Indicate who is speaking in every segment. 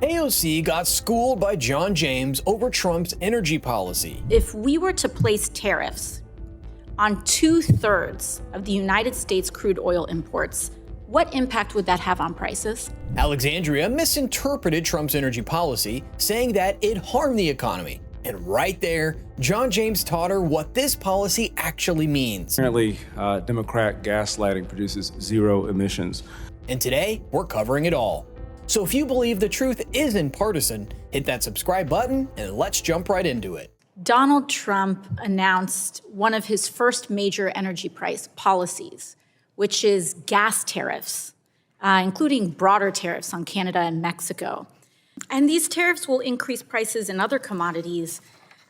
Speaker 1: AOC got schooled by John James over Trump's energy policy.
Speaker 2: If we were to place tariffs on 2/3 of the United States crude oil imports, what impact would that have on prices?
Speaker 1: Alexandria misinterpreted Trump's energy policy, saying that it harmed the economy. And right there, John James taught her what this policy actually means.
Speaker 3: Apparently, Democrat gaslighting produces zero emissions.
Speaker 1: And today, we're covering it all. So if you believe the truth isn't partisan, hit that subscribe button and let's jump right into it.
Speaker 2: Donald Trump announced one of his first major energy price policies, which is gas tariffs, including broader tariffs on Canada and Mexico. And these tariffs will increase prices in other commodities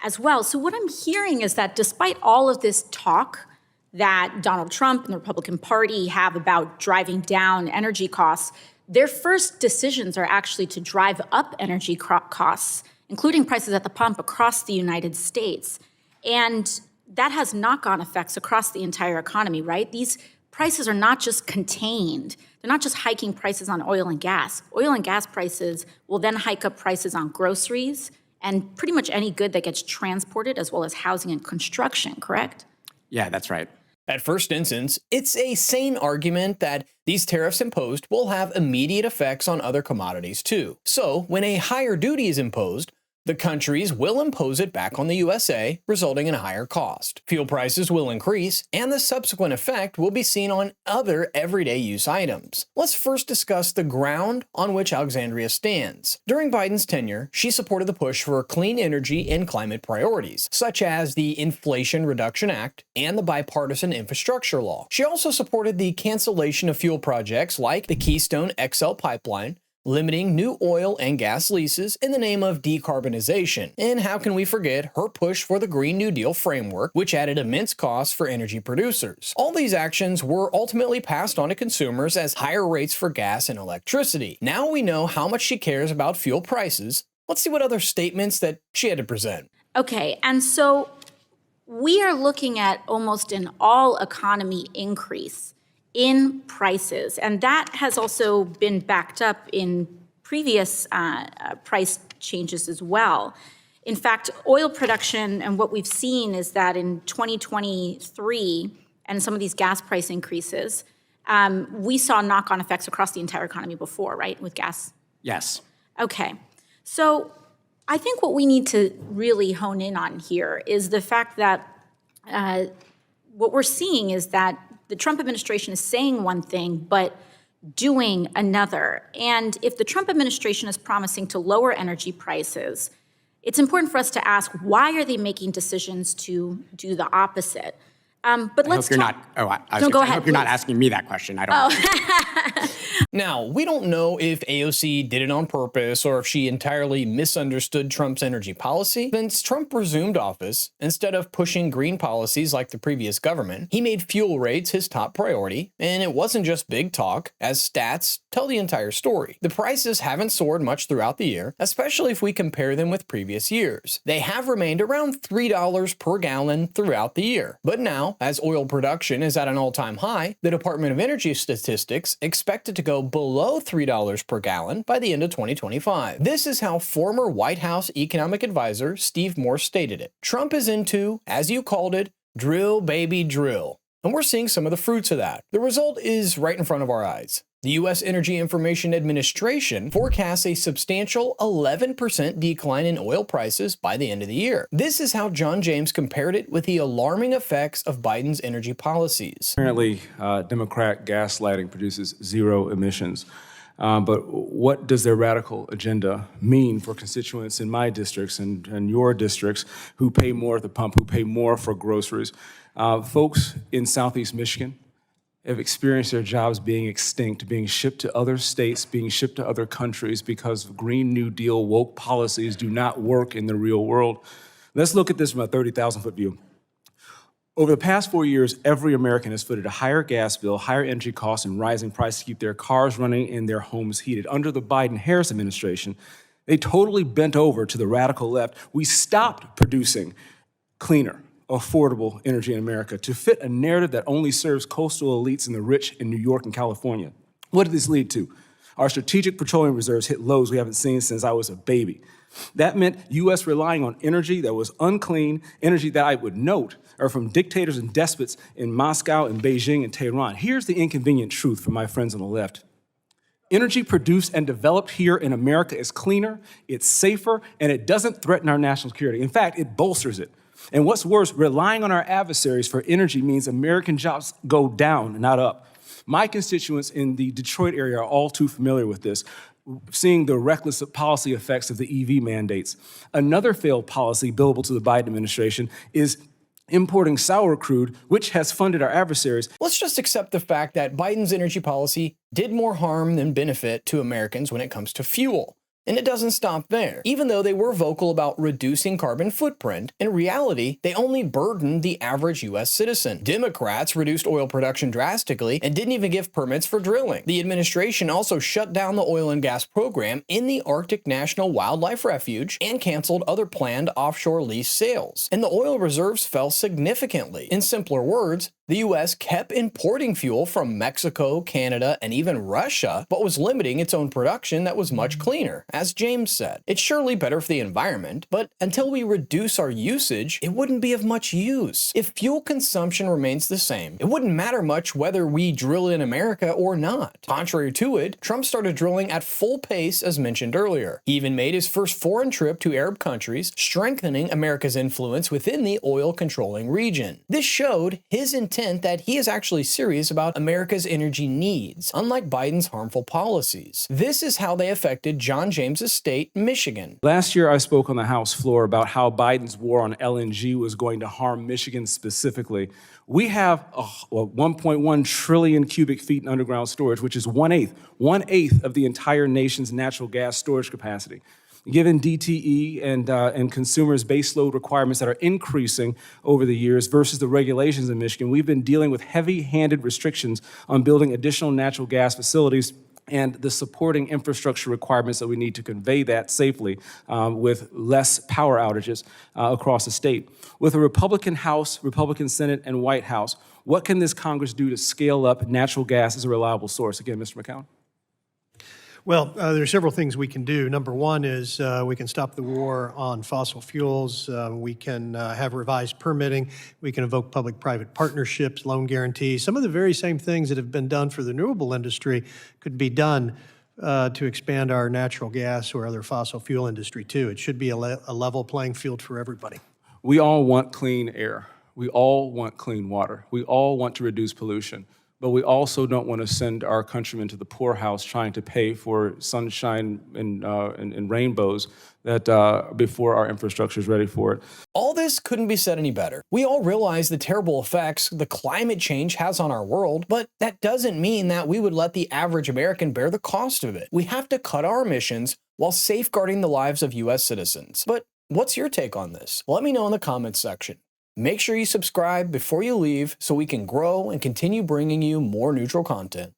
Speaker 2: as well. So what I'm hearing is that despite all of this talk that Donald Trump and the Republican Party have about driving down energy costs, their first decisions are actually to drive up energy costs, including prices at the pump across the United States. And that has knock-on effects across the entire economy, right? These prices are not just contained. They're not just hiking prices on oil and gas. Oil and gas prices will then hike up prices on groceries and pretty much any good that gets transported, as well as housing and construction, correct?
Speaker 4: Yeah, that's right.
Speaker 1: At first instance, it's a sane argument that these tariffs imposed will have immediate effects on other commodities too. So when a higher duty is imposed, the countries will impose it back on the USA, resulting in a higher cost. Fuel prices will increase, and the subsequent effect will be seen on other everyday use items. Let's first discuss the ground on which Alexandria stands. During Biden's tenure, she supported the push for clean energy and climate priorities, such as the Inflation Reduction Act and the bipartisan infrastructure law. She also supported the cancellation of fuel projects like the Keystone XL pipeline, limiting new oil and gas leases in the name of decarbonization. And how can we forget her push for the Green New Deal framework, which added immense costs for energy producers. All these actions were ultimately passed on to consumers as higher rates for gas and electricity. Now we know how much she cares about fuel prices. Let's see what other statements that she had to present.
Speaker 2: Okay, and so we are looking at almost an all-economy increase in prices, and that has also been backed up in previous price changes as well. In fact, oil production, and what we've seen is that in 2023, and some of these gas price increases, we saw knock-on effects across the entire economy before, right, with gas?
Speaker 4: Yes.
Speaker 2: Okay, so I think what we need to really hone in on here is the fact that what we're seeing is that the Trump administration is saying one thing, but doing another. And if the Trump administration is promising to lower energy prices, it's important for us to ask, why are they making decisions to do the opposite? But let's talk.
Speaker 4: Go ahead. I hope you're not asking me that question. I don't know.
Speaker 1: Now, we don't know if AOC did it on purpose or if she entirely misunderstood Trump's energy policy. Since Trump resumed office, instead of pushing green policies like the previous government, he made fuel rates his top priority, and it wasn't just big talk, as stats tell the entire story. The prices haven't soared much throughout the year, especially if we compare them with previous years. They have remained around $3 per gallon throughout the year. But now, as oil production is at an all-time high, the Department of Energy statistics expect it to go below $3 per gallon by the end of 2025. This is how former White House economic advisor Steve Moore stated it. Trump is into, as you called it, drill baby drill. And we're seeing some of the fruits of that. The result is right in front of our eyes. The U.S. Energy Information Administration forecasts a substantial 11% decline in oil prices by the end of the year. This is how John James compared it with the alarming effects of Biden's energy policies.
Speaker 3: Apparently, Democrat gaslighting produces zero emissions. But what does their radical agenda mean for constituents in my districts and your districts who pay more at the pump, who pay more for groceries? Folks in Southeast Michigan have experienced their jobs being extinct, being shipped to other states, being shipped to other countries because Green New Deal woke policies do not work in the real world. Let's look at this from a 30,000-foot view. Over the past 4 years, every American has footed a higher gas bill, higher energy costs, and rising prices to keep their cars running and their homes heated. Under the Biden-Harris administration, they totally bent over to the radical left. We stopped producing cleaner, affordable energy in America to fit a narrative that only serves coastal elites and the rich in New York and California. What did this lead to? Our strategic petroleum reserves hit lows we haven't seen since I was a baby. That meant U.S. relying on energy that was unclean, energy that I would note are from dictators and despots in Moscow and Beijing and Tehran. Here's the inconvenient truth for my friends on the left. Energy produced and developed here in America is cleaner, it's safer, and it doesn't threaten our national security. In fact, it bolsters it. And what's worse, relying on our adversaries for energy means American jobs go down, not up. My constituents in the Detroit area are all too familiar with this, seeing the reckless policy effects of the EV mandates. Another failed policy billable to the Biden administration is importing sour crude, which has funded our adversaries.
Speaker 1: Let's just accept the fact that Biden's energy policy did more harm than benefit to Americans when it comes to fuel. And it doesn't stop there. Even though they were vocal about reducing carbon footprint, in reality, they only burdened the average US citizen. Democrats reduced oil production drastically and didn't even give permits for drilling. The administration also shut down the oil and gas program in the Arctic National Wildlife Refuge and canceled other planned offshore lease sales. And the oil reserves fell significantly. In simpler words, the US kept importing fuel from Mexico, Canada, and even Russia, but was limiting its own production that was much cleaner. As James said, it's surely better for the environment, but until we reduce our usage, it wouldn't be of much use. If fuel consumption remains the same, it wouldn't matter much whether we drill in America or not. Contrary to it, Trump started drilling at full pace as mentioned earlier. He even made his first foreign trip to Arab countries, strengthening America's influence within the oil-controlling region. This showed his intent that he is actually serious about America's energy needs, unlike Biden's harmful policies. This is how they affected John James's state, Michigan.
Speaker 3: Last year, I spoke on the House floor about how Biden's war on LNG was going to harm Michigan specifically. We have 1.1 trillion cubic feet in underground storage, which is one-eighth of the entire nation's natural gas storage capacity. Given DTE and consumers' baseload requirements that are increasing over the years versus the regulations in Michigan, we've been dealing with heavy-handed restrictions on building additional natural gas facilities and the supporting infrastructure requirements that we need to convey that safely with less power outages across the state. With a Republican House, Republican Senate, and White House, what can this Congress do to scale up natural gas as a reliable source? Again, Mr. McCown.
Speaker 5: Well, there are several things we can do. Number one is we can stop the war on fossil fuels. We can have revised permitting. We can invoke public-private partnerships, loan guarantees. Some of the very same things that have been done for the renewable industry could be done to expand our natural gas or other fossil fuel industry, too. It should be a level playing field for everybody.
Speaker 3: We all want clean air. We all want clean water. We all want to reduce pollution. But we also don't want to send our countrymen to the poorhouse trying to pay for sunshine and rainbows that before our infrastructure is ready for it.
Speaker 1: All this couldn't be said any better. We all realize the terrible effects the climate change has on our world, but that doesn't mean that we would let the average American bear the cost of it. We have to cut our emissions while safeguarding the lives of US citizens. But what's your take on this? Let me know in the comments section. Make sure you subscribe before you leave so we can grow and continue bringing you more neutral content.